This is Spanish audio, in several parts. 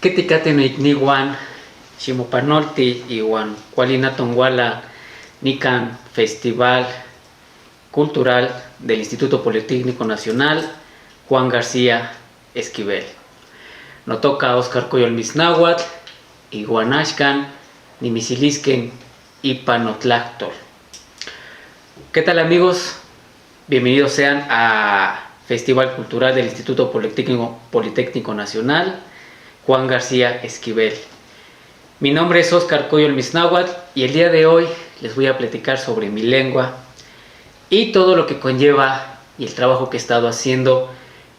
Ketikate no ikniwan, Ximopanolti iwan Kualinatonguala Nican Festival Cultural del Instituto Politécnico Nacional Juan García Esquivel. Nos toca Oscar Coyol Misnáhuatl, Iguanashkan, Nimisilisken y Panotlactol. ¿Qué tal, amigos? Bienvenidos sean a Festival Cultural del Instituto Politécnico Nacional Juan García Esquivel. Mi nombre es Oscar Coyol Misnáhuatl y el día de hoy les voy a platicar sobre mi lengua y todo lo que conlleva y el trabajo que he estado haciendo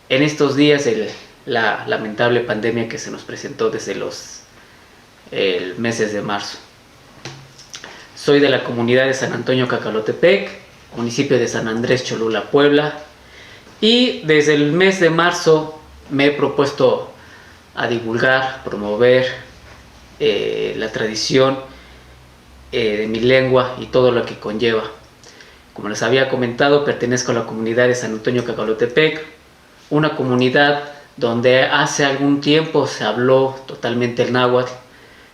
en estos días de la lamentable pandemia que se nos presentó desde los meses de marzo. Soy de la comunidad de San Antonio Cacalotepec, municipio de San Andrés Cholula, Puebla, y desde el mes de marzo me he propuesto a divulgar, promover la tradición de mi lengua y todo lo que conlleva. Como les había comentado, pertenezco a la comunidad de San Antonio Cacalotepec, una comunidad donde hace algún tiempo se habló totalmente el náhuatl.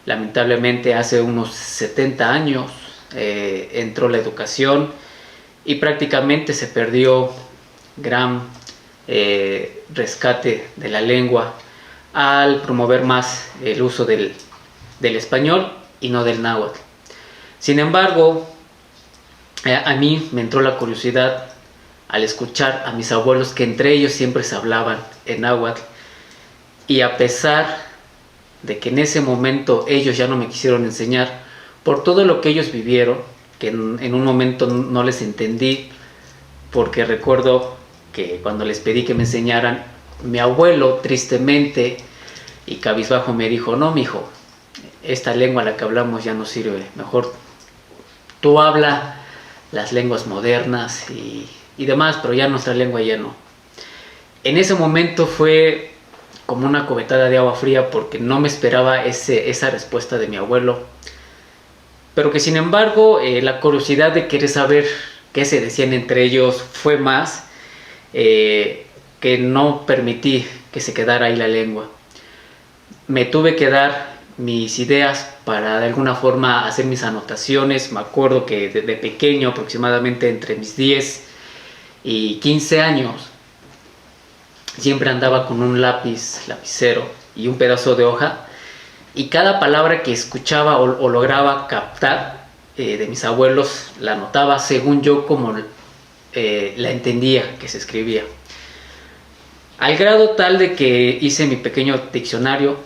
Lamentablemente hace unos 70 años entró la educación y prácticamente se perdió gran rescate de la lengua al promover más el uso del español y no del náhuatl. Sin embargo, a mí me entró la curiosidad al escuchar a mis abuelos que entre ellos siempre se hablaban en náhuatl, y a pesar de que en ese momento ellos ya no me quisieron enseñar por todo lo que ellos vivieron, que en un momento no les entendí, porque recuerdo que cuando les pedí que me enseñaran, mi abuelo tristemente y cabizbajo me dijo: no, mijo, esta lengua a la que hablamos ya no sirve, mejor tú habla las lenguas modernas y demás, pero ya nuestra lengua ya no. En ese momento fue como una cubetada de agua fría, porque no me esperaba esa respuesta de mi abuelo, pero que sin embargo la curiosidad de querer saber qué se decían entre ellos fue más que no permití que se quedara ahí la lengua. Me tuve que dar mis ideas para de alguna forma hacer mis anotaciones. Me acuerdo que desde pequeño, aproximadamente entre mis 10 y 15 años, siempre andaba con un lapicero y un pedazo de hoja, y cada palabra que escuchaba o lograba captar de mis abuelos la anotaba según yo como la entendía que se escribía, al grado tal de que hice mi pequeño diccionario.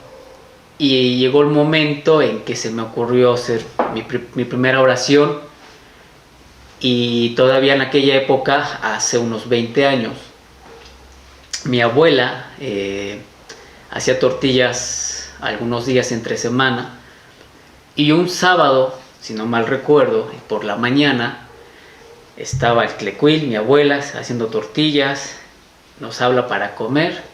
Y llegó el momento en que se me ocurrió hacer mi primera oración, y todavía en aquella época, hace unos 20 años, mi abuela hacía tortillas algunos días entre semana, y un sábado, si no mal recuerdo, por la mañana estaba el tlecuil, mi abuela, haciendo tortillas, nos habla para comer.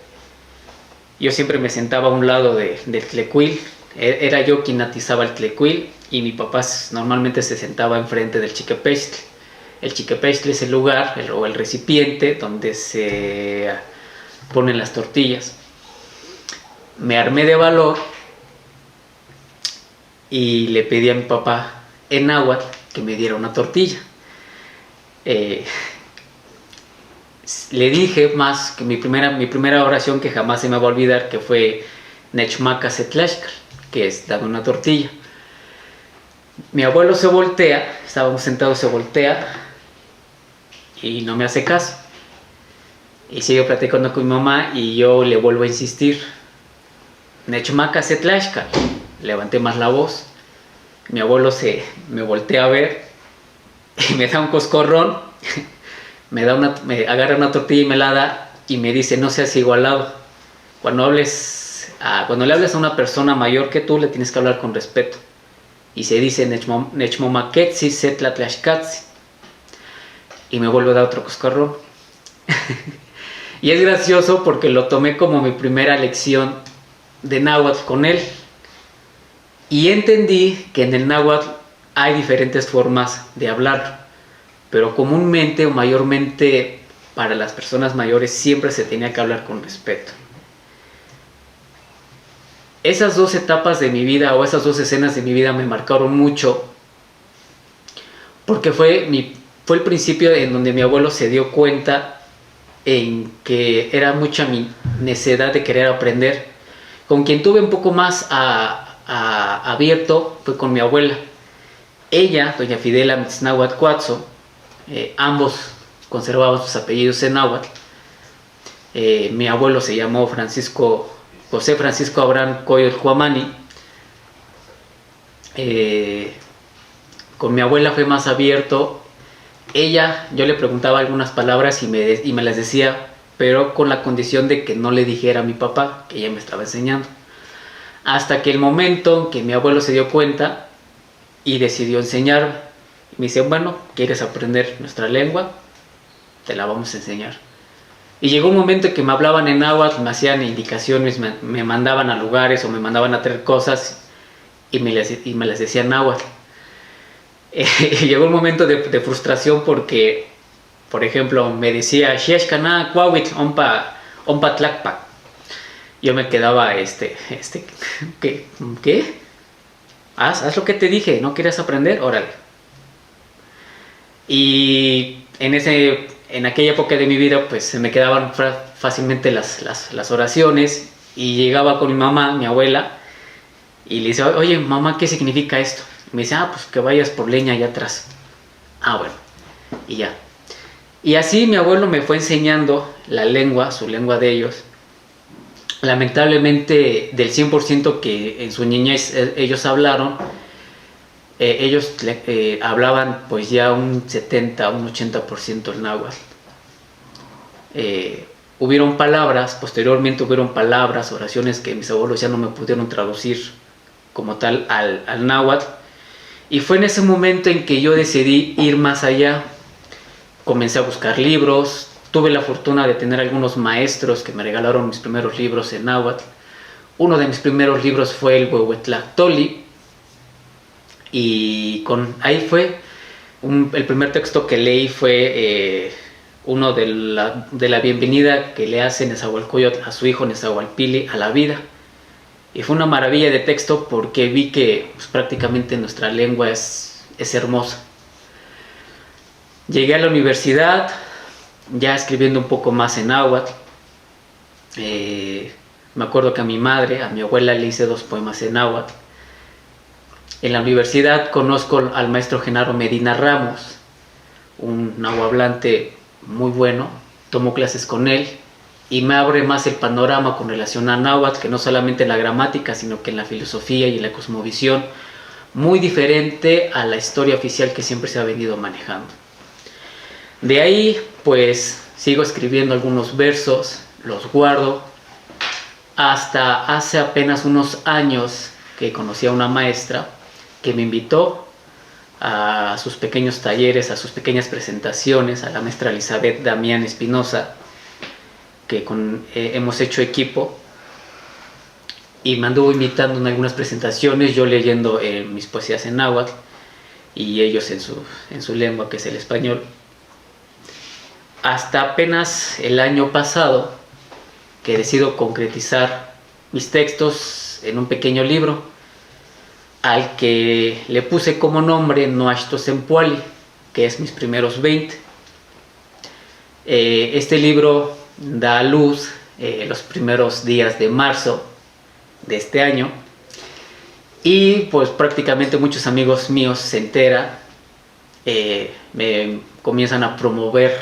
Yo siempre me sentaba a un lado del tlecuil, era yo quien atizaba el tlecuil, y mi papá normalmente se sentaba enfrente del chiquepextle. El chiquepextle es el lugar o el recipiente donde se ponen las tortillas. Me armé de valor y le pedí a mi papá en náhuatl que me diera una tortilla. Le dije más que mi primera oración, que jamás se me va a olvidar, que fue Nechmaca Setlashkal, que es dame una tortilla. Mi abuelo se voltea, estábamos sentados, se voltea y no me hace caso, y sigo platicando con mi mamá, y yo le vuelvo a insistir: Nechmaca Setlashkal. Levanté más la voz. Mi abuelo me voltea a ver y me da un coscorrón. Me agarra una tortilla y me la da, y me dice: no seas igualado. Cuando le hables a una persona mayor que tú, le tienes que hablar con respeto. Y se dice Nechmomaketsi Setlatlashkatsi. Y me vuelve a dar otro coscorrón. Y es gracioso porque lo tomé como mi primera lección de náhuatl con él. Y entendí que en el náhuatl hay diferentes formas de hablar, pero comúnmente o mayormente para las personas mayores siempre se tenía que hablar con respeto. esas dos etapas de mi vida o esas dos escenas de mi vida me marcaron mucho porque fue el principio en donde mi abuelo se dio cuenta en que era mucha mi necesidad de querer aprender. Con quien tuve un poco más abierto fue con mi abuela. Ella, doña Fidela Mitznahuatl Cuatzo, ambos conservaban sus apellidos en náhuatl. Mi abuelo se llamó José Francisco Abraham Coyot Cuamani. Con mi abuela fue más abierto. Ella, yo le preguntaba algunas palabras y me las decía, pero con la condición de que no le dijera a mi papá que ella me estaba enseñando. Hasta que el momento en que mi abuelo se dio cuenta y decidió enseñarme. Me dice, bueno, ¿quieres aprender nuestra lengua? Te la vamos a enseñar. Y llegó un momento en que me hablaban en náhuatl, me hacían indicaciones, me mandaban a lugares o me mandaban a traer cosas y me las decía en náhuatl. Llegó un momento de frustración porque, por ejemplo, me decía Xiexcana Cuauhitl Ompa Tlacpac. Yo me quedaba, ¿qué? Haz lo que te dije, ¿no quieres aprender? Órale. Y en aquella época de mi vida, pues se me quedaban fácilmente las oraciones y llegaba con mi mamá, mi abuela, y le dice, oye, mamá, ¿qué significa esto? Y me dice, pues que vayas por leña allá atrás. Bueno, y ya. Y así mi abuelo me fue enseñando la lengua, su lengua de ellos. Lamentablemente, del 100% que en su niñez ellos hablaron, ellos hablaban pues ya un 70, un 80% el náhuatl. Posteriormente hubieron palabras, oraciones que mis abuelos ya no me pudieron traducir como tal al náhuatl. Y fue en ese momento en que yo decidí ir más allá. Comencé a buscar libros. Tuve la fortuna de tener algunos maestros que me regalaron mis primeros libros en náhuatl. Uno de mis primeros libros fue el Huehuetlactoli. Y ahí fue, el primer texto que leí fue uno de la bienvenida que le hace Nezahualcóyotl a su hijo Nezahualpili a la vida. Y fue una maravilla de texto porque vi que pues, prácticamente nuestra lengua es hermosa. Llegué a la universidad, ya escribiendo un poco más en náhuatl. Me acuerdo que a mi abuela le hice 2 poemas en náhuatl. En la universidad conozco al maestro Genaro Medina Ramos, un nahuablante muy bueno. Tomo clases con él y me abre más el panorama con relación a náhuatl, que no solamente en la gramática, sino que en la filosofía y en la cosmovisión, muy diferente a la historia oficial que siempre se ha venido manejando. De ahí, pues, sigo escribiendo algunos versos, los guardo, hasta hace apenas unos años que conocí a una maestra que me invitó a sus pequeños talleres, a sus pequeñas presentaciones, a la maestra Elizabeth Damián Espinosa, que hemos hecho equipo, y me anduvo invitando en algunas presentaciones, yo leyendo mis poesías en náhuatl y ellos en su lengua, que es el español. Hasta apenas el año pasado que decido concretizar mis textos en un pequeño libro al que le puse como nombre Noachto Sempuali, que es mis primeros 20. Este libro da a luz los primeros días de marzo de este año, y pues prácticamente muchos amigos míos se enteran, me comienzan a promover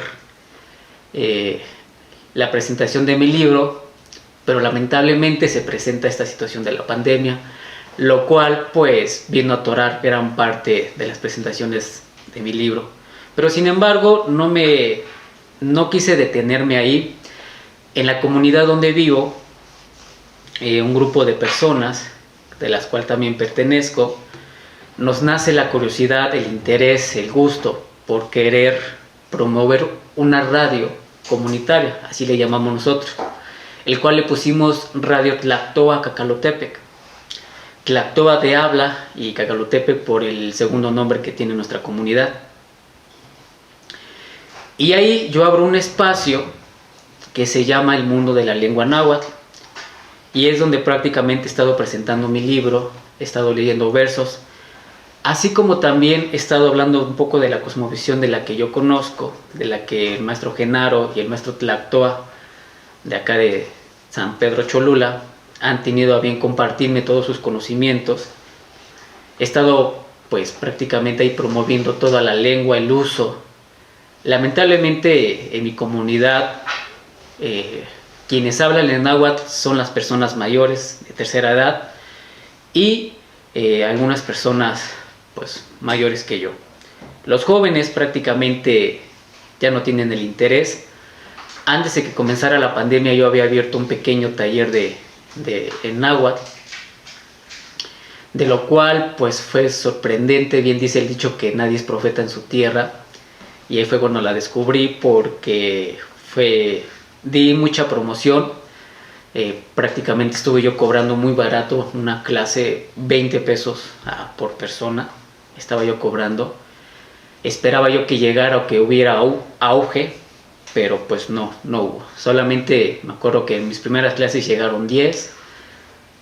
la presentación de mi libro, pero lamentablemente se presenta esta situación de la pandemia, lo cual pues vino a atorar gran parte de las presentaciones de mi libro. Pero sin embargo no quise detenerme ahí. En la comunidad donde vivo, un grupo de personas, de las cuales también pertenezco, nos nace la curiosidad, el interés, el gusto por querer promover una radio comunitaria, así le llamamos nosotros, el cual le pusimos Radio Tlactoa Cacalotepec. Tlactoa de habla y Cacalotepec por el segundo nombre que tiene nuestra comunidad. Y ahí yo abro un espacio que se llama El Mundo de la Lengua Náhuatl, y es donde prácticamente he estado presentando mi libro, he estado leyendo versos, así como también he estado hablando un poco de la cosmovisión de la que yo conozco, de la que el maestro Genaro y el maestro Tlactoa, de acá de San Pedro Cholula, han tenido a bien compartirme todos sus conocimientos. He estado pues prácticamente ahí promoviendo toda la lengua, el uso. Lamentablemente en mi comunidad quienes hablan en náhuatl son las personas mayores de tercera edad y algunas personas pues mayores que yo. Los jóvenes prácticamente ya no tienen el interés. Antes de que comenzara la pandemia yo había abierto un pequeño taller en náhuatl, de lo cual pues fue sorprendente. Bien dice el dicho que nadie es profeta en su tierra, y ahí fue cuando la descubrí, porque di mucha promoción. Prácticamente estuve yo cobrando muy barato una clase, 20 pesos por persona estaba yo cobrando. Esperaba yo que llegara o que hubiera auge, pero pues no hubo. Solamente me acuerdo que en mis primeras clases llegaron 10,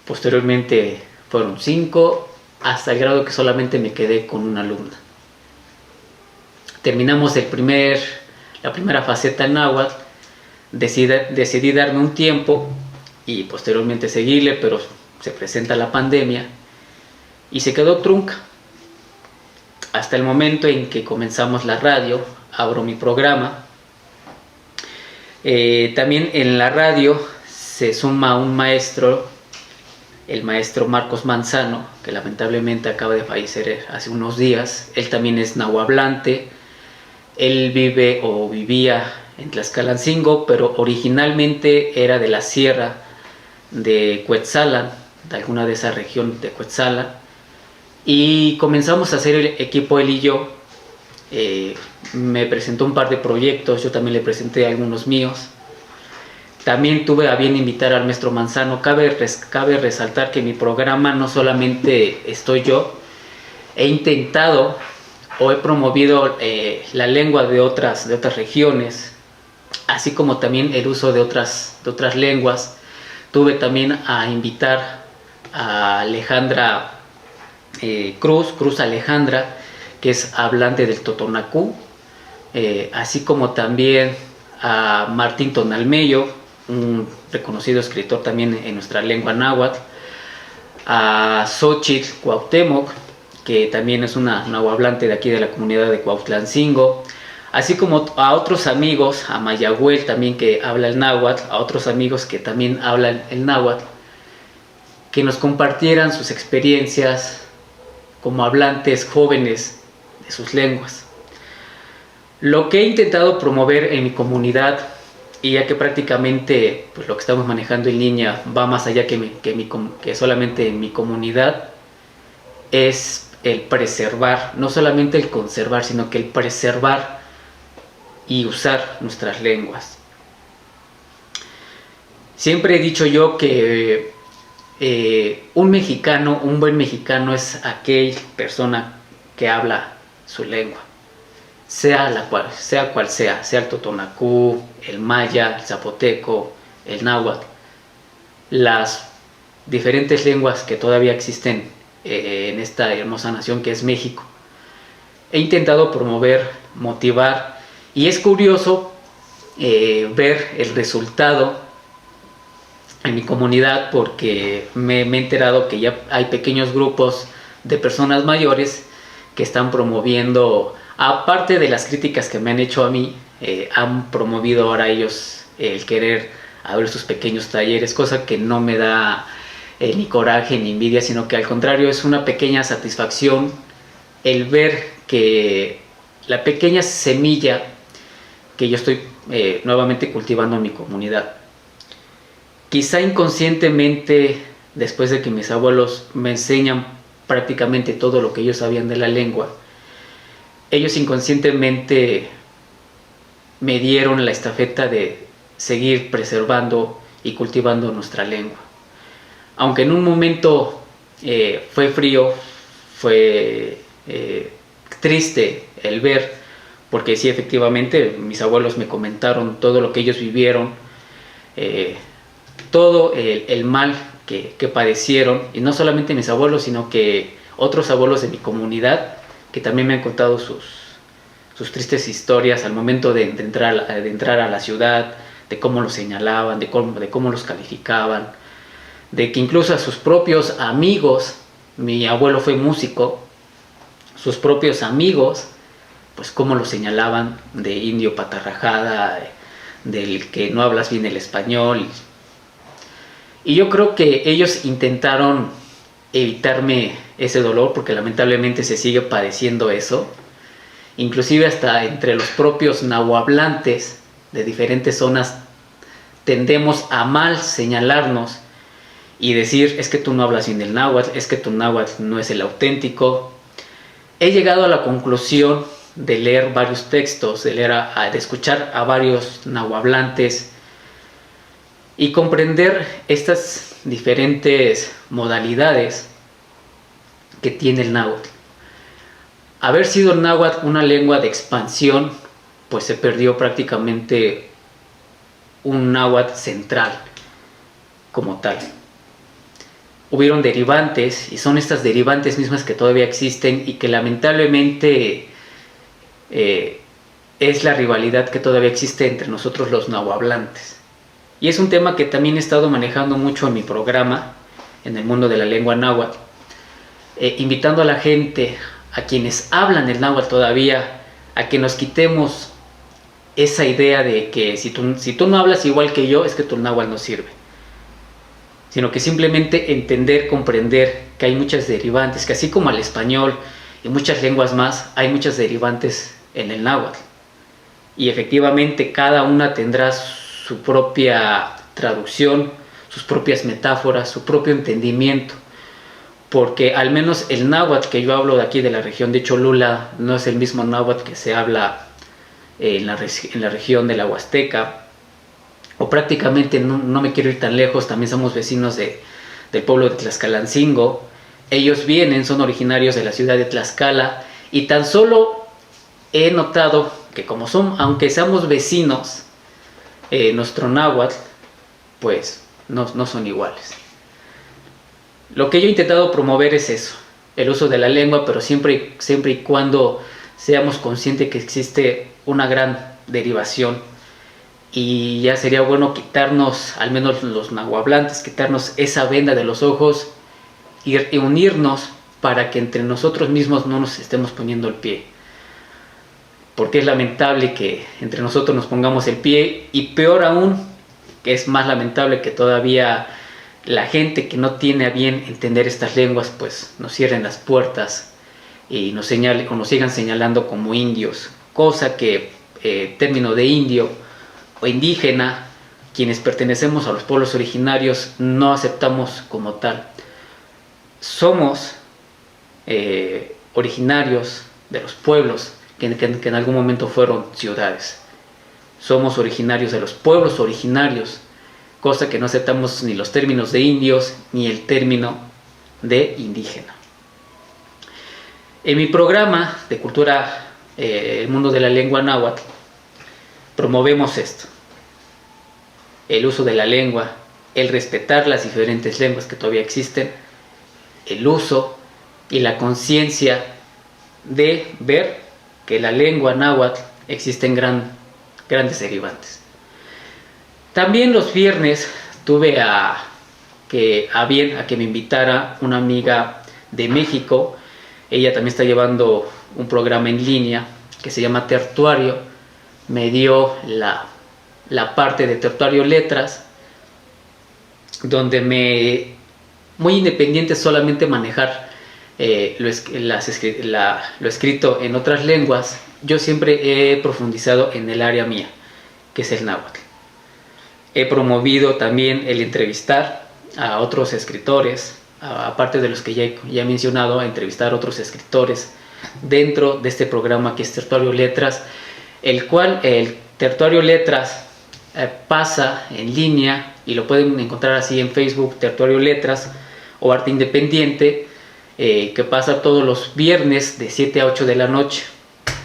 posteriormente fueron 5, hasta el grado que solamente me quedé con una alumna. Terminamos la primera faceta en náhuatl. Decidí darme un tiempo y posteriormente seguirle, pero se presenta la pandemia y se quedó trunca. Hasta el momento en que comenzamos la radio, abro mi programa. También en la radio se suma un maestro, el maestro Marcos Manzano, que lamentablemente acaba de fallecer hace unos días. Él también es nahuablante. Él vive o vivía en Tlaxcalancingo, pero originalmente era de la sierra de Cuetzalan, de alguna de esa región de Cuetzalan, y comenzamos a hacer el equipo él y yo. Me presentó un par de proyectos, yo también le presenté algunos míos. También tuve a bien invitar al maestro Manzano. Cabe resaltar que en mi programa no solamente estoy yo, he intentado o he promovido la lengua de otras regiones, así como también el uso de otras lenguas. Tuve también a invitar a Alejandra Cruz Alejandra, que es hablante del Totonacú, así como también a Martín Tonalmeyo, un reconocido escritor también en nuestra lengua náhuatl, a Xochitl Cuauhtémoc, que también es una nahuablante de aquí de la comunidad de Cuautlancingo, así como a otros amigos, a Mayagüel también, que habla el náhuatl, a otros amigos que también hablan el náhuatl, que nos compartieran sus experiencias como hablantes jóvenes de sus lenguas. Lo que he intentado promover en mi comunidad, y ya que prácticamente pues, lo que estamos manejando en línea va más allá que solamente en mi comunidad, es el preservar, no solamente el conservar, sino que el preservar y usar nuestras lenguas. Siempre he dicho yo que un buen mexicano es aquella persona que habla su lengua, sea cual sea el totonacú, el maya, el zapoteco, el náhuatl, las diferentes lenguas que todavía existen en esta hermosa nación que es México. He intentado promover, motivar, y es curioso ver el resultado en mi comunidad, porque me he enterado que ya hay pequeños grupos de personas mayores que están promoviendo, aparte de las críticas que me han hecho a mí, han promovido ahora ellos el querer abrir sus pequeños talleres, cosa que no me da ni coraje ni envidia, sino que al contrario es una pequeña satisfacción el ver que la pequeña semilla que yo estoy nuevamente cultivando en mi comunidad. Quizá inconscientemente, después de que mis abuelos me enseñan prácticamente todo lo que ellos sabían de la lengua, ellos inconscientemente me dieron la estafeta de seguir preservando y cultivando nuestra lengua. Aunque en un momento fue frío, fue triste el ver, porque sí, efectivamente mis abuelos me comentaron todo lo que ellos vivieron, todo el mal que padecieron, y no solamente mis abuelos, sino que otros abuelos de mi comunidad, que también me han contado sus tristes historias al momento de entrar a la ciudad, de cómo los señalaban, de cómo los calificaban, de que incluso a sus propios amigos, mi abuelo fue músico, sus propios amigos, pues cómo los señalaban de indio patarrajada, del que no hablas bien el español. Y yo creo que ellos intentaron evitarme ese dolor, porque lamentablemente se sigue padeciendo eso, inclusive hasta entre los propios nahuablantes de diferentes zonas tendemos a mal señalarnos y decir: es que tú no hablas bien el náhuatl, es que tu náhuatl no es el auténtico. He llegado a la conclusión de leer varios textos, de escuchar a varios nahuablantes y comprender estas diferentes modalidades que tiene el náhuatl. Haber sido el náhuatl una lengua de expansión, pues se perdió prácticamente un náhuatl central como tal. Hubieron derivantes, y son estas derivantes mismas que todavía existen y que lamentablemente es la rivalidad que todavía existe entre nosotros los nahuablantes. Y es un tema que también he estado manejando mucho en mi programa, en el mundo de la lengua náhuatl, invitando a la gente, a quienes hablan el náhuatl todavía, a que nos quitemos esa idea de que si tú no hablas igual que yo, es que tu náhuatl no sirve. Sino que simplemente entender, comprender que hay muchas derivantes, que así como al español y muchas lenguas más, hay muchas derivantes en el náhuatl. Y efectivamente cada una tendrá su propia traducción, sus propias metáforas, su propio entendimiento. Porque al menos el náhuatl que yo hablo de aquí de la región de Cholula no es el mismo náhuatl que se habla en la región de la Huasteca, o prácticamente no me quiero ir tan lejos, también somos vecinos del pueblo de Tlaxcalancingo. Ellos son originarios de la ciudad de Tlaxcala, y tan solo he notado que aunque seamos vecinos, nuestro náhuatl pues no son iguales. Lo que yo he intentado promover es eso, el uso de la lengua, pero siempre y cuando seamos conscientes que existe una gran derivación. Y ya sería bueno quitarnos, al menos los nahuablantes, quitarnos esa venda de los ojos y unirnos para que entre nosotros mismos no nos estemos poniendo el pie. Porque es lamentable que entre nosotros nos pongamos el pie, y peor aún, que es más lamentable que todavía la gente que no tiene a bien entender estas lenguas, pues nos cierren las puertas y nos sigan señalando como indios, cosa que término de indio o indígena, quienes pertenecemos a los pueblos originarios, no aceptamos como tal. Somos originarios de los pueblos que en algún momento fueron ciudades. Somos originarios de los pueblos originarios, cosa que no aceptamos ni los términos de indios ni el término de indígena. En mi programa de cultura, el mundo de la lengua náhuatl, promovemos esto: el uso de la lengua, el respetar las diferentes lenguas que todavía existen, el uso y la conciencia de ver que la lengua náhuatl existen grandes derivantes. También los viernes tuve a que me invitara una amiga de México. Ella también está llevando un programa en línea que se llama Tertuario. Me dio la parte de Tertuario Letras, donde muy independiente solamente manejar lo escrito en otras lenguas. Yo siempre he profundizado en el área mía, que es el náhuatl. He promovido también el entrevistar a otros escritores, aparte de los que ya he mencionado, a entrevistar a otros escritores dentro de este programa que es Tertuario Letras, el cual el Tertuario Letras pasa en línea, y lo pueden encontrar así en Facebook, Tertuario Letras o Arte Independiente, que pasa todos los viernes de 7 a 8 de la noche.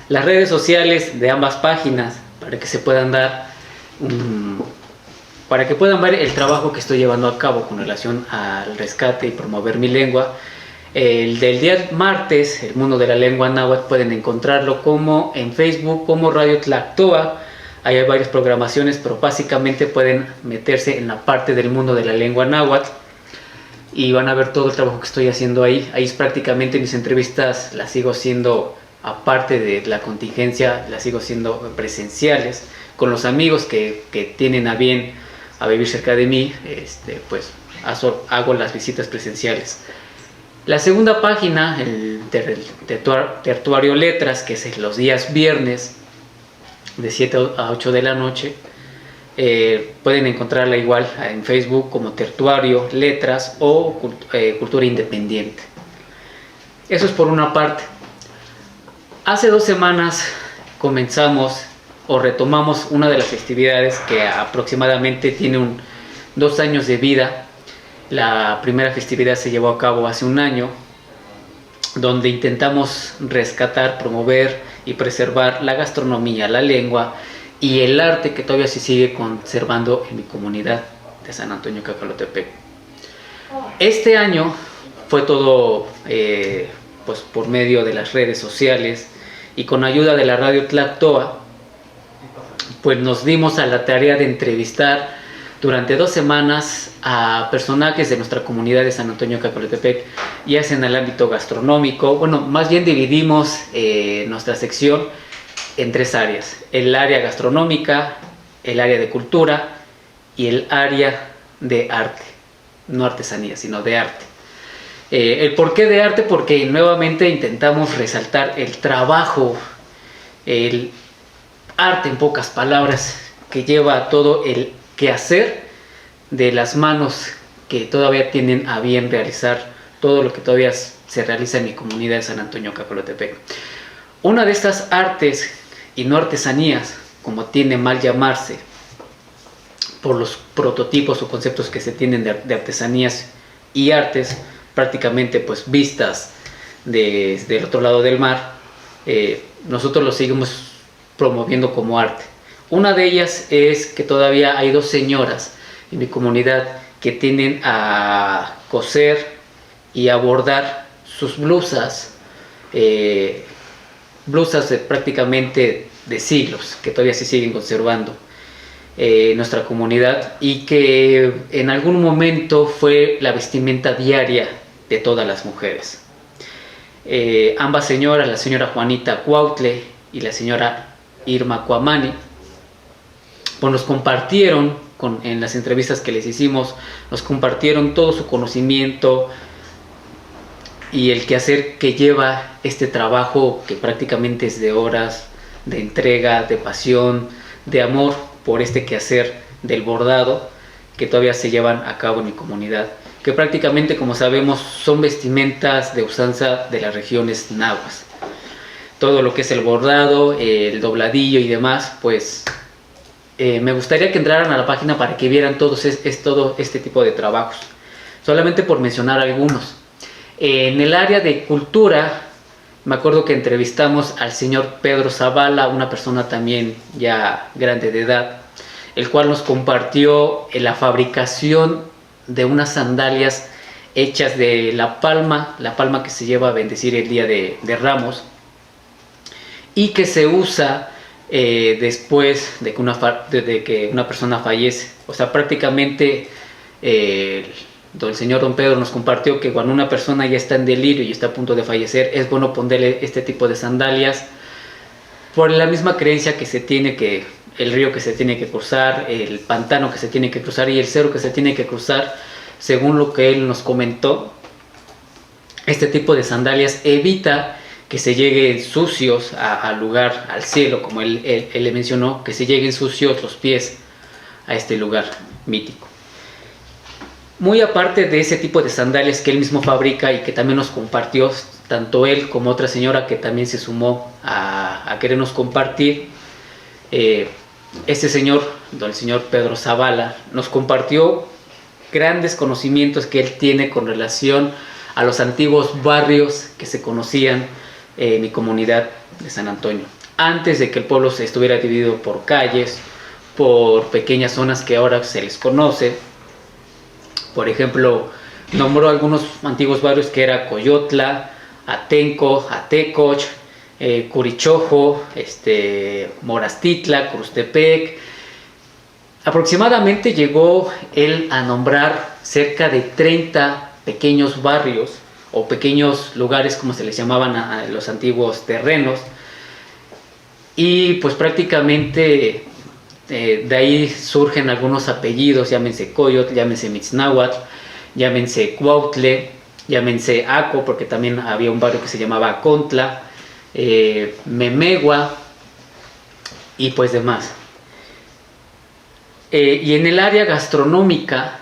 Las redes sociales de ambas páginas, para que se puedan dar para que puedan ver el trabajo que estoy llevando a cabo con relación al rescate y promover mi lengua. El del día martes, el mundo de la lengua náhuatl, pueden encontrarlo como en Facebook como Radio Tlactoa. Ahí hay varias programaciones, pero básicamente pueden meterse en la parte del mundo de la lengua náhuatl y van a ver todo el trabajo que estoy haciendo ahí. Ahí es prácticamente mis entrevistas, las sigo haciendo aparte de la contingencia, las sigo haciendo presenciales con los amigos que tienen a bien a vivir cerca de mí. Pues hago las visitas presenciales. La segunda página, el Tertuario Letras, que es los días viernes de 7 a 8 de la noche, pueden encontrarla igual en Facebook como Tertuario Letras o Cultura Independiente. Eso es por una parte. Hace 2 semanas comenzamos o retomamos una de las festividades que aproximadamente tiene 2 años de vida. La primera festividad se llevó a cabo hace 1 año, donde intentamos rescatar, promover y preservar la gastronomía, la lengua y el arte que todavía se sigue conservando en mi comunidad de San Antonio Cacalotepec. Este año fue todo pues por medio de las redes sociales y con ayuda de la Radio Tlactoa, pues nos dimos a la tarea de entrevistar durante 2 semanas a personajes de nuestra comunidad de San Antonio Cacalotepec, ya sea en el ámbito gastronómico. Bueno, más bien dividimos nuestra sección en 3 áreas: el área gastronómica, el área de cultura y el área de arte, no artesanía, sino de arte. ¿El porqué de arte? Porque nuevamente intentamos resaltar el trabajo, el arte en pocas palabras, que lleva todo el quehacer de las manos que todavía tienen a bien realizar todo lo que todavía se realiza en mi comunidad de San Antonio Cacalotepec. Una de estas artes y no artesanías, como tiene mal llamarse, por los prototipos o conceptos que se tienen de artesanías y artes, prácticamente pues vistas desde el otro lado del mar, nosotros lo seguimos promoviendo como arte. Una de ellas es que todavía hay 2 señoras en mi comunidad que tienen a coser y a bordar sus blusas, blusas prácticamente de siglos, que todavía se siguen conservando en nuestra comunidad y que en algún momento fue la vestimenta diaria de todas las mujeres. Ambas señoras, la señora Juanita Cuautle y la señora Irma Cuamani, pues nos compartieron, en las entrevistas que les hicimos, nos compartieron todo su conocimiento y el quehacer que lleva este trabajo, que prácticamente es de horas, de entrega, de pasión, de amor por este quehacer del bordado, que todavía se llevan a cabo en mi comunidad, que prácticamente, como sabemos, son vestimentas de usanza de las regiones nahuas. Todo lo que es el bordado, el dobladillo y demás, pues me gustaría que entraran a la página para que vieran todo este tipo de trabajos, solamente por mencionar algunos. En el área de cultura, me acuerdo que entrevistamos al señor Pedro Zavala, una persona también ya grande de edad, el cual nos compartió la fabricación de unas sandalias hechas de la palma que se lleva a bendecir el día de Ramos, y que se usa después de que una persona fallece. O sea, prácticamente el señor Don Pedro nos compartió que cuando una persona ya está en delirio y está a punto de fallecer, es bueno ponerle este tipo de sandalias, por la misma creencia que se tiene, que el río que se tiene que cruzar, el pantano que se tiene que cruzar y el cerro que se tiene que cruzar, según lo que él nos comentó, este tipo de sandalias evita que se lleguen sucios al lugar, al cielo, como él le mencionó, que se lleguen sucios los pies a este lugar mítico. Muy aparte de ese tipo de sandalias que él mismo fabrica y que también nos compartió, tanto él como otra señora que también se sumó a querernos compartir, este señor, el señor Pedro Zavala, nos compartió grandes conocimientos que él tiene con relación a los antiguos barrios que se conocían en mi comunidad de San Antonio, antes de que el pueblo se estuviera dividido por calles, por pequeñas zonas que ahora se les conoce. Por ejemplo, nombró algunos antiguos barrios que era Coyotla, Atenco, Atecoch, Curichojo, Morastitla, Cruztepec. Aproximadamente llegó él a nombrar cerca de 30 pequeños barrios o pequeños lugares, como se les llamaban a los antiguos terrenos, y pues prácticamente de ahí surgen algunos apellidos, llámense Coyotl, llámense Mitznahuatl, llámense Cuautle, llámense Aco, porque también había un barrio que se llamaba Acontla, Memegua y pues demás. Y en el área gastronómica,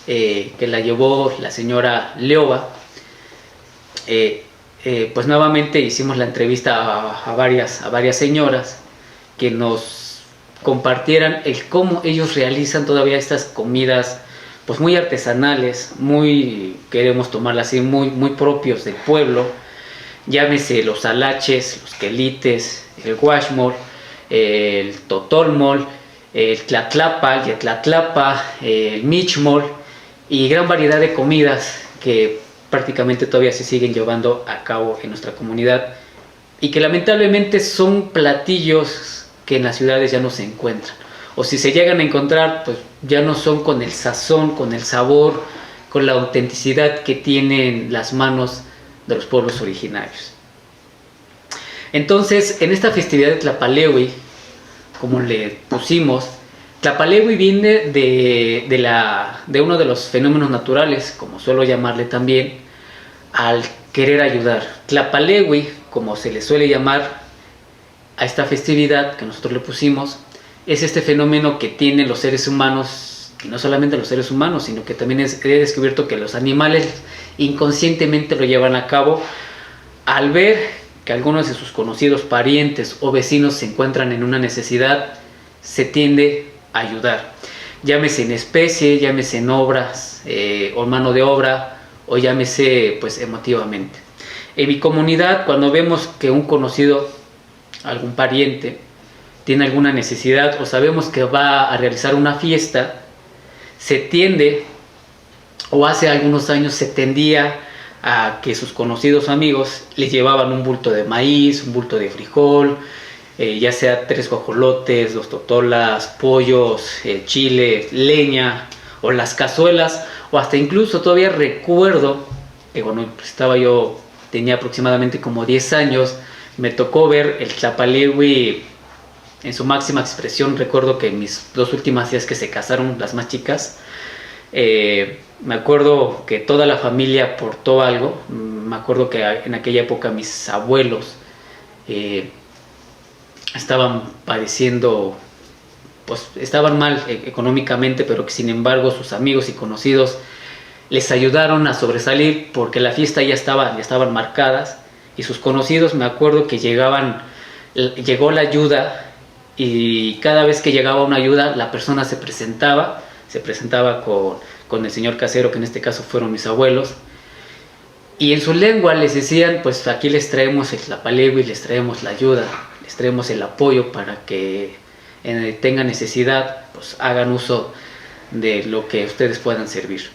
que la llevó la señora Leoba, pues nuevamente hicimos la entrevista a varias señoras que nos compartieran el cómo ellos realizan todavía estas comidas pues muy artesanales, muy, queremos tomarlas así, muy propios del pueblo. Llámese los alaches, los quelites, el guaxmol, el totolmol, el tlatlapa, el yetlatlapa, el michmol y gran variedad de comidas que prácticamente todavía se siguen llevando a cabo en nuestra comunidad y que lamentablemente son platillos que en las ciudades ya no se encuentran, o si se llegan a encontrar pues ya no son con el sazón, con el sabor, con la autenticidad que tienen las manos de los pueblos originarios. Entonces, en esta festividad de Tlapalewi, como le pusimos, Tlapalewi viene de uno de los fenómenos naturales, como suelo llamarle también, al querer ayudar. Tlapalewi, como se le suele llamar a esta festividad que nosotros le pusimos, es este fenómeno que tienen los seres humanos, y no solamente los seres humanos, sino que también he descubierto que los animales inconscientemente lo llevan a cabo al ver que algunos de sus conocidos parientes o vecinos se encuentran en una necesidad, se tiende a ayudar, llámese en especie, llámese en obras o mano de obra, o llámese pues emotivamente. En mi comunidad, cuando vemos que un conocido, algún pariente, tiene alguna necesidad o sabemos que va a realizar una fiesta, se tiende, o hace algunos años se tendía a que sus conocidos amigos les llevaban un bulto de maíz, un bulto de frijol, ya sea 3 guajolotes, 2 totolas, pollos, chile, leña o las cazuelas, o hasta incluso todavía recuerdo que cuando tenía aproximadamente como 10 años, me tocó ver el Tlapalewi en su máxima expresión. Recuerdo que mis 2 últimas días que se casaron, las más chicas, me acuerdo que toda la familia aportó algo. Me acuerdo que en aquella época mis abuelos estaban padeciendo, pues estaban mal económicamente, pero que sin embargo sus amigos y conocidos les ayudaron a sobresalir porque la fiesta ya estaban marcadas, y sus conocidos, me acuerdo que llegó la ayuda, y cada vez que llegaba una ayuda la persona se presentaba con el señor casero, que en este caso fueron mis abuelos, y en su lengua les decían: pues aquí les traemos el Tlapalewi, les traemos la ayuda, les traemos el apoyo para que tengan necesidad, pues hagan uso de lo que ustedes puedan servir.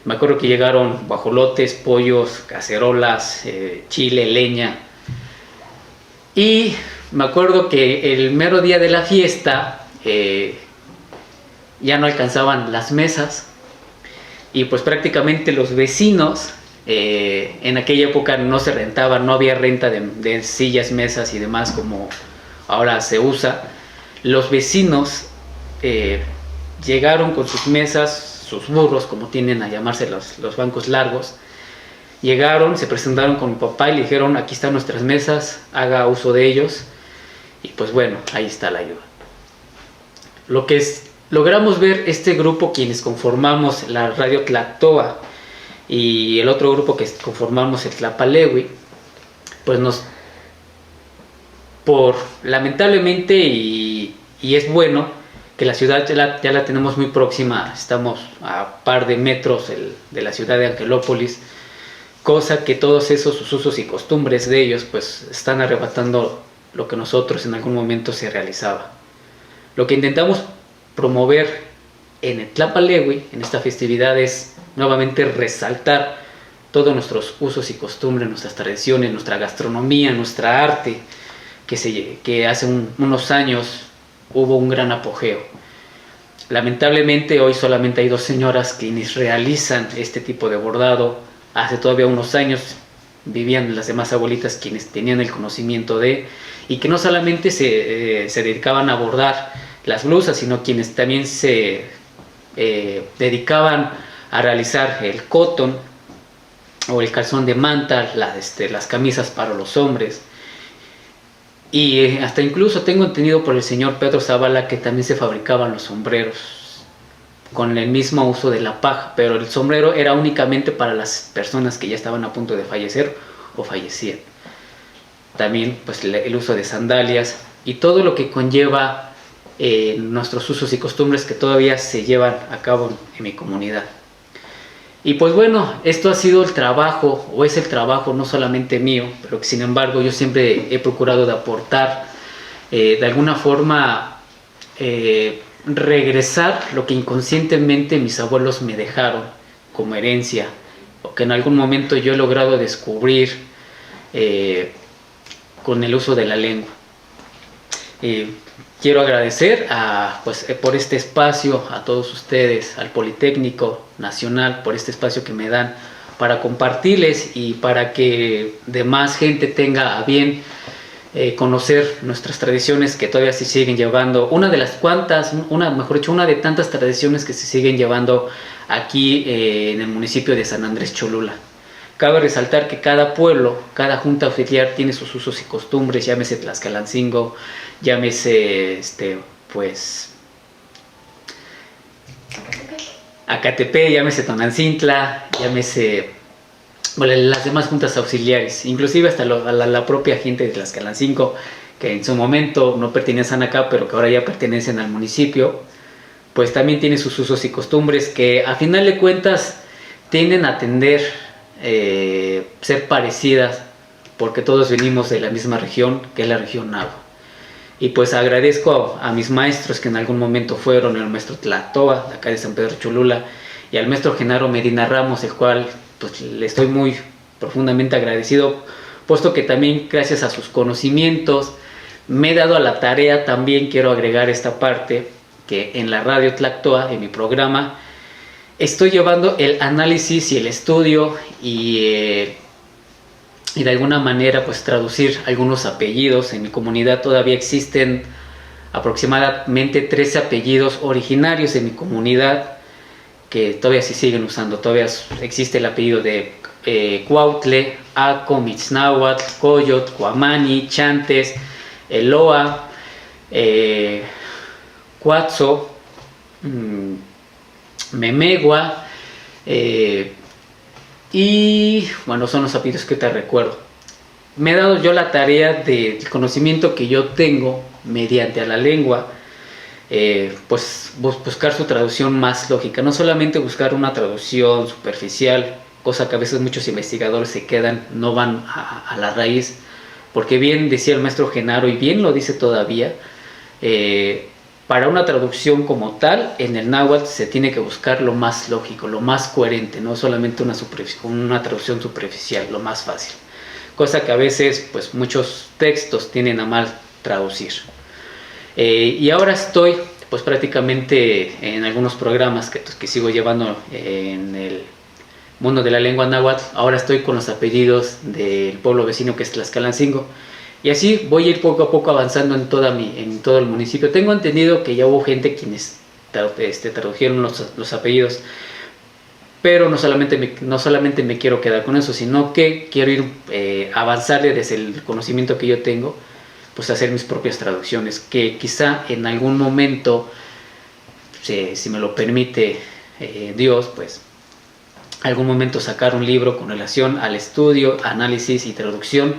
Me acuerdo que llegaron guajolotes, pollos, cacerolas, chile, leña, y me acuerdo que el mero día de la fiesta ya no alcanzaban las mesas, y pues prácticamente los vecinos, en aquella época no se rentaba, no había renta de sillas, mesas y demás como ahora se usa. Los vecinos llegaron con sus mesas, sus burros, como tienden a llamarse los bancos largos. Llegaron, se presentaron con mi papá y le dijeron: aquí están nuestras mesas, haga uso de ellos. Y pues bueno, ahí está la ayuda. Logramos ver este grupo, quienes conformamos la radio Tlactoa, y el otro grupo que conformamos el Tlapalewi, pues lamentablemente, y es bueno, que la ciudad ya la tenemos muy próxima, estamos a par de metros de la ciudad de Angelópolis, cosa que todos esos sus usos y costumbres de ellos pues están arrebatando lo que nosotros en algún momento se realizaba. Lo que intentamos promover en el Tlapalewi, en esta festividad, es nuevamente resaltar todos nuestros usos y costumbres, nuestras tradiciones, nuestra gastronomía, nuestra arte, que hace unos años hubo un gran apogeo. Lamentablemente hoy solamente hay 2 señoras quienes realizan este tipo de bordado. Hace todavía unos años vivían las demás abuelitas quienes tenían el conocimiento de, y que no solamente se dedicaban a bordar las blusas, sino quienes también se dedicaban a realizar el cotton o el calzón de manta, las camisas para los hombres. Y hasta incluso tengo entendido por el señor Pedro Zavala que también se fabricaban los sombreros con el mismo uso de la paja, pero el sombrero era únicamente para las personas que ya estaban a punto de fallecer o fallecían. También pues el uso de sandalias y todo lo que conlleva nuestros usos y costumbres que todavía se llevan a cabo en mi comunidad. Y pues bueno, esto ha sido el trabajo, o es el trabajo no solamente mío, pero que sin embargo yo siempre he procurado de aportar, de alguna forma, regresar lo que inconscientemente mis abuelos me dejaron como herencia, o que en algún momento yo he logrado descubrir con el uso de la lengua. Quiero agradecer por este espacio a todos ustedes, al Politécnico Nacional, por este espacio que me dan para compartirles y para que demás gente tenga a bien conocer nuestras tradiciones que todavía se siguen llevando. Una de tantas tradiciones que se siguen llevando aquí en el municipio de San Andrés Cholula. Cabe resaltar que cada pueblo, cada junta auxiliar tiene sus usos y costumbres, llámese Tlaxcalancingo, llámese Acatepec, llámese Tonancintla, llámese las demás juntas auxiliares, inclusive hasta la propia gente de Tlaxcalancingo, que en su momento no pertenecían acá, pero que ahora ya pertenecen al municipio, pues también tiene sus usos y costumbres que a final de cuentas tienden a tender ser parecidas, porque todos venimos de la misma región, que es la región Nahua. Y pues agradezco a mis maestros que en algún momento fueron, el maestro Tlatoa, de acá de San Pedro Cholula, y al maestro Genaro Medina Ramos, el cual pues le estoy muy profundamente agradecido, puesto que también gracias a sus conocimientos me he dado a la tarea. También quiero agregar esta parte, que en la radio Tlactoa, en mi programa, estoy llevando el análisis y el estudio y de alguna manera pues traducir algunos apellidos. En mi comunidad todavía existen aproximadamente 13 apellidos originarios en mi comunidad que todavía se siguen usando. Todavía existe el apellido de Cuautle, Aco, Mixnáhuatl, Coyot, Cuamani, Chantes, Eloa, Cuatzo, Memegua, y bueno, son los apellidos que te recuerdo. Me he dado yo la tarea del conocimiento que yo tengo mediante a la lengua, pues buscar su traducción más lógica, no solamente buscar una traducción superficial, cosa que a veces muchos investigadores se quedan, no van a la raíz, porque bien decía el maestro Genaro, y bien lo dice todavía, para una traducción como tal, en el náhuatl se tiene que buscar lo más lógico, lo más coherente, no solamente una traducción superficial, lo más fácil. Cosa que a veces pues muchos textos tienen a mal traducir. Y ahora estoy pues prácticamente en algunos programas que sigo llevando en el mundo de la lengua náhuatl. Ahora estoy con los apellidos del pueblo vecino que es Tlaxcalancingo. Y así voy a ir poco a poco avanzando en todo el municipio. Tengo entendido que ya hubo gente quienes tradujeron los apellidos, pero no solamente me quiero quedar con eso, sino que quiero ir avanzarle desde el conocimiento que yo tengo, pues hacer mis propias traducciones, que quizá en algún momento, si me lo permite Dios, pues algún momento sacar un libro con relación al estudio, análisis y traducción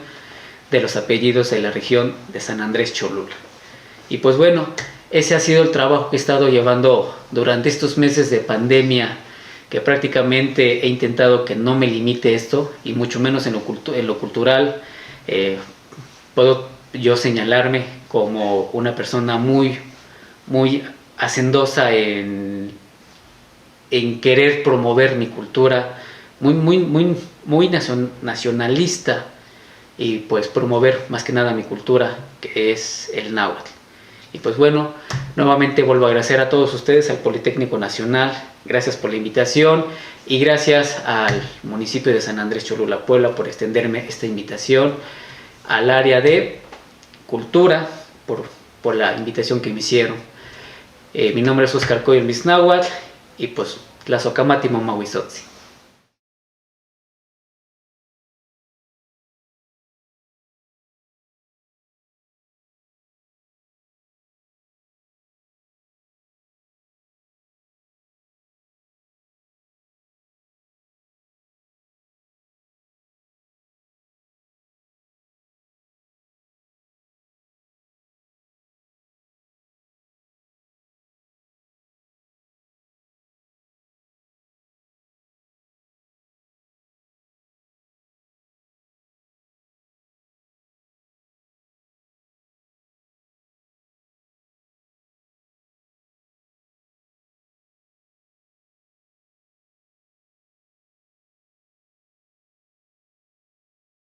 de los apellidos de la región de San Andrés Cholula. Y pues bueno, ese ha sido el trabajo que he estado llevando durante estos meses de pandemia, que prácticamente he intentado que no me limite esto, y mucho menos en lo cultural. Puedo yo señalarme como una persona muy hacendosa en querer promover mi cultura, muy nacionalista, y pues promover más que nada mi cultura, que es el náhuatl. Y pues bueno, nuevamente vuelvo a agradecer a todos ustedes, al Politécnico Nacional, gracias por la invitación, y gracias al municipio de San Andrés Cholula, Puebla, por extenderme esta invitación, al área de cultura, por la invitación que me hicieron. Mi nombre es Oscar Coyo Luis Náhuatl, y pues Tlazocamati Mamahuizotzi.